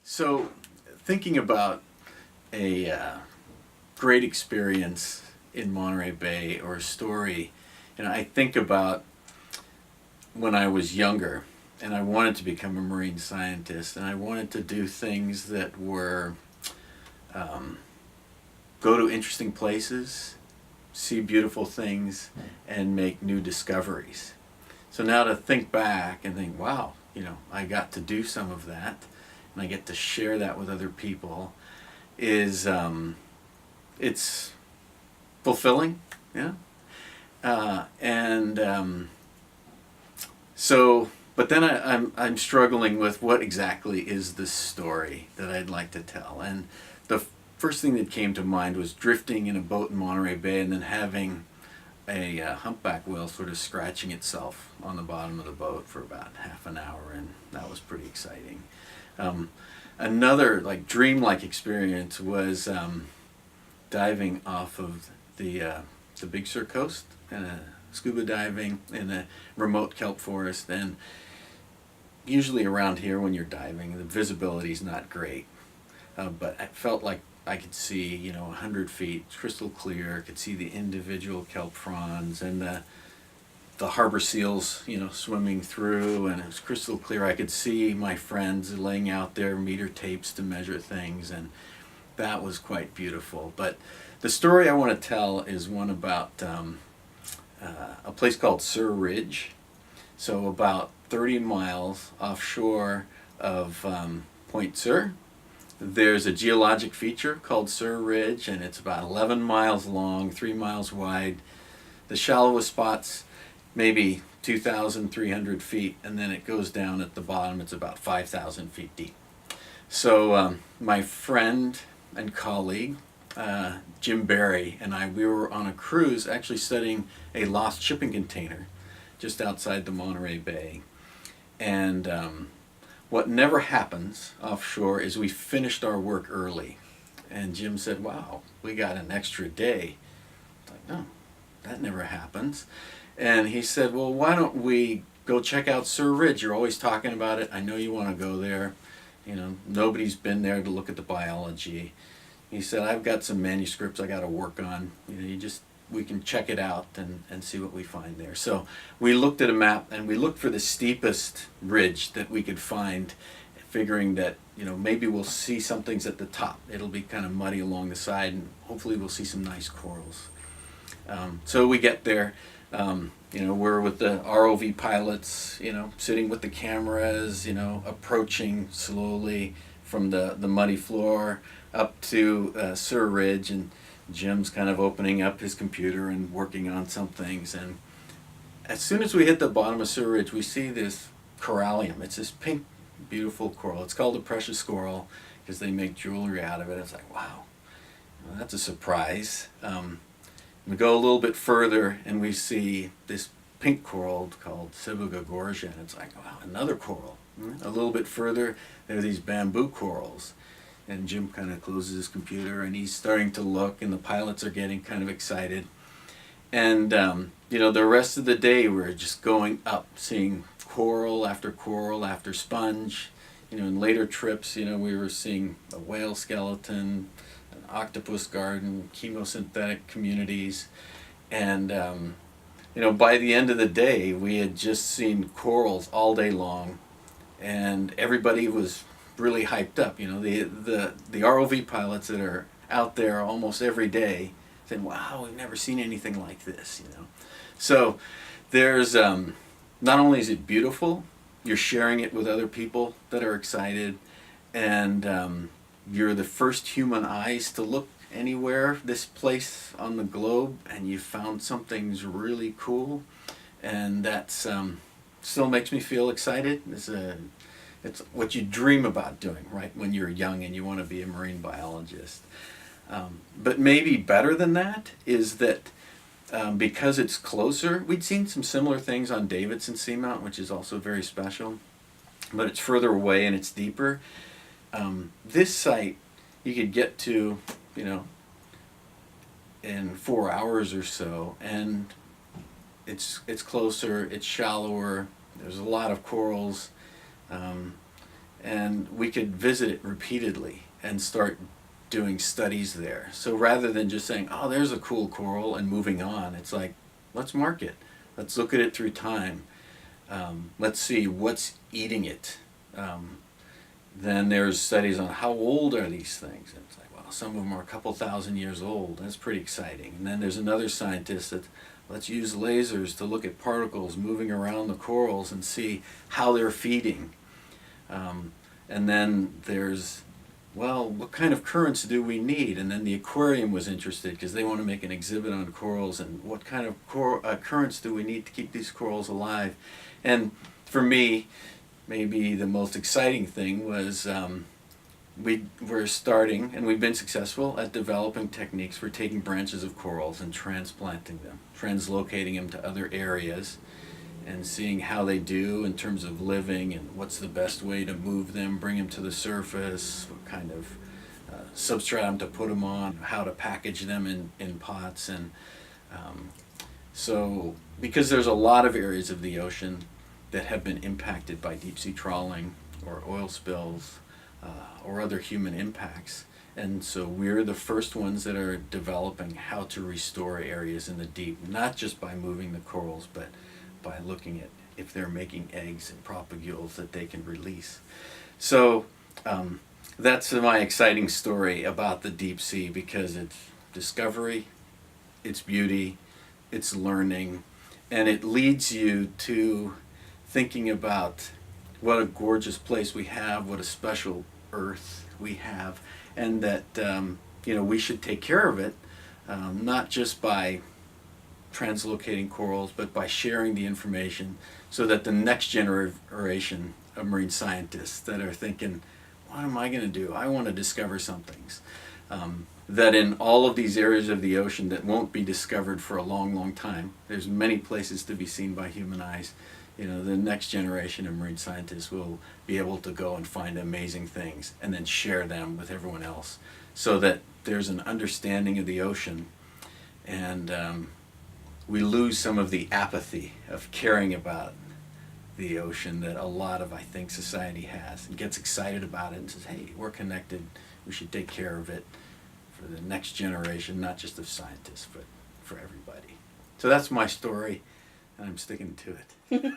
So, thinking about a great experience in Monterey Bay or a story, I think about when I was younger and I wanted to become a marine scientist and I wanted to do things that were um, go to interesting places, see beautiful things, and make new discoveries. So now to think back and think, wow, I got to do some of that and I get to share that with other people is it's fulfilling, yeah. And so, but then I'm struggling with what exactly is the story that I'd like to tell. And the first thing that came to mind was drifting in a boat in Monterey Bay and then having a humpback whale sort of scratching itself on the bottom of the boat for about half an hour, and that was pretty exciting. Another dreamlike experience was diving off of the Big Sur coast and scuba diving in a remote kelp forest. And usually around here when you're diving, the visibility is not great, but I felt like I could see 100 feet, crystal clear. Could see the individual kelp fronds and the harbor seals, swimming through, and it was crystal clear. I could see my friends laying out their meter tapes to measure things, and that was quite beautiful. But the story I want to tell is one about a place called Sur Ridge. So about 30 miles offshore of Point Sur, there's a geologic feature called Sur Ridge, and it's about 11 miles long, 3 miles wide. The shallowest spots maybe 2,300 feet, and then it goes down at the bottom. It's about 5,000 feet deep. So my friend and colleague, Jim Barry, and we were on a cruise actually studying a lost shipping container just outside the Monterey Bay. And what never happens offshore is we finished our work early. And Jim said, wow, we got an extra day. I was like, no, that never happens. And he said, well, why don't we go check out Sur Ridge? You're always talking about it. I know you want to go there. Nobody's been there to look at the biology. He said, I've got some manuscripts I got to work on. We can check it out and see what we find there. So we looked at a map and we looked for the steepest ridge that we could find, figuring that, maybe we'll see some things at the top. It'll be kind of muddy along the side, and hopefully we'll see some nice corals. So we get there. We're with the ROV pilots, sitting with the cameras, approaching slowly from the muddy floor up to Sur Ridge, and Jim's kind of opening up his computer and working on some things. And as soon as we hit the bottom of Sur Ridge, we see this corallium. It's this pink, beautiful coral. It's called a precious coral because they make jewelry out of it. It's like, wow, that's a surprise. We go a little bit further and we see this pink coral called Ciboga gorgia, and it's like, wow, another coral. A little bit further, there are these bamboo corals. And Jim kind of closes his computer and he's starting to look, and the pilots are getting kind of excited. And, the rest of the day we're just going up, seeing coral after sponge. In later trips, we were seeing a whale skeleton, an octopus garden, chemosynthetic communities. And, by the end of the day, we had just seen corals all day long, and everybody was really hyped up. The ROV pilots that are out there almost every day said, wow, we've never seen anything like this. So there's not only is it beautiful, you're sharing it with other people that are excited, and you're the first human eyes to look anywhere this place on the globe, and you found something's really cool, and that's still makes me feel excited. It's what you dream about doing, right, when you're young and you want to be a marine biologist. But maybe better than that is that because it's closer, we'd seen some similar things on Davidson Seamount, which is also very special, but it's further away and it's deeper. This site you could get to, in 4 hours or so, and it's closer, it's shallower, there's a lot of corals, and we could visit it repeatedly and start doing studies there. So rather than just saying, oh, there's a cool coral and moving on, it's like, let's mark it. Let's look at it through time. Let's see what's eating it. Then there's studies on how old are these things. And it's like, well, some of them are a couple thousand years old. That's pretty exciting. And then there's another scientist that, let's use lasers to look at particles moving around the corals and see how they're feeding. And then there's, well, what kind of currents do we need? And then the aquarium was interested because they want to make an exhibit on corals, and what kind of currents do we need to keep these corals alive? And for me, maybe the most exciting thing was we're starting, and we've been successful at developing techniques for taking branches of corals and transplanting them, translocating them to other areas, and seeing how they do in terms of living and what's the best way to move them, bring them to the surface, what kind of substratum to put them on, how to package them in pots. And so because there's a lot of areas of the ocean that have been impacted by deep sea trawling or oil spills or other human impacts, and so we're the first ones that are developing how to restore areas in the deep, not just by moving the corals, but by looking at if they're making eggs and propagules that they can release. So that's my exciting story about the deep sea, because it's discovery, it's beauty, it's learning, and it leads you to thinking about what a gorgeous place we have, what a special earth we have, and that we should take care of it, not just by translocating corals, but by sharing the information so that the next generation of marine scientists that are thinking, what am I going to do? I want to discover some things. That in all of these areas of the ocean that won't be discovered for a long, long time, there's many places to be seen by human eyes. The next generation of marine scientists will be able to go and find amazing things and then share them with everyone else, so that there's an understanding of the ocean, and we lose some of the apathy of caring about the ocean that a lot of, I think, society has, and gets excited about it and says, hey, we're connected, we should take care of it for the next generation, not just of scientists, but for everybody. So that's my story, and I'm sticking to it.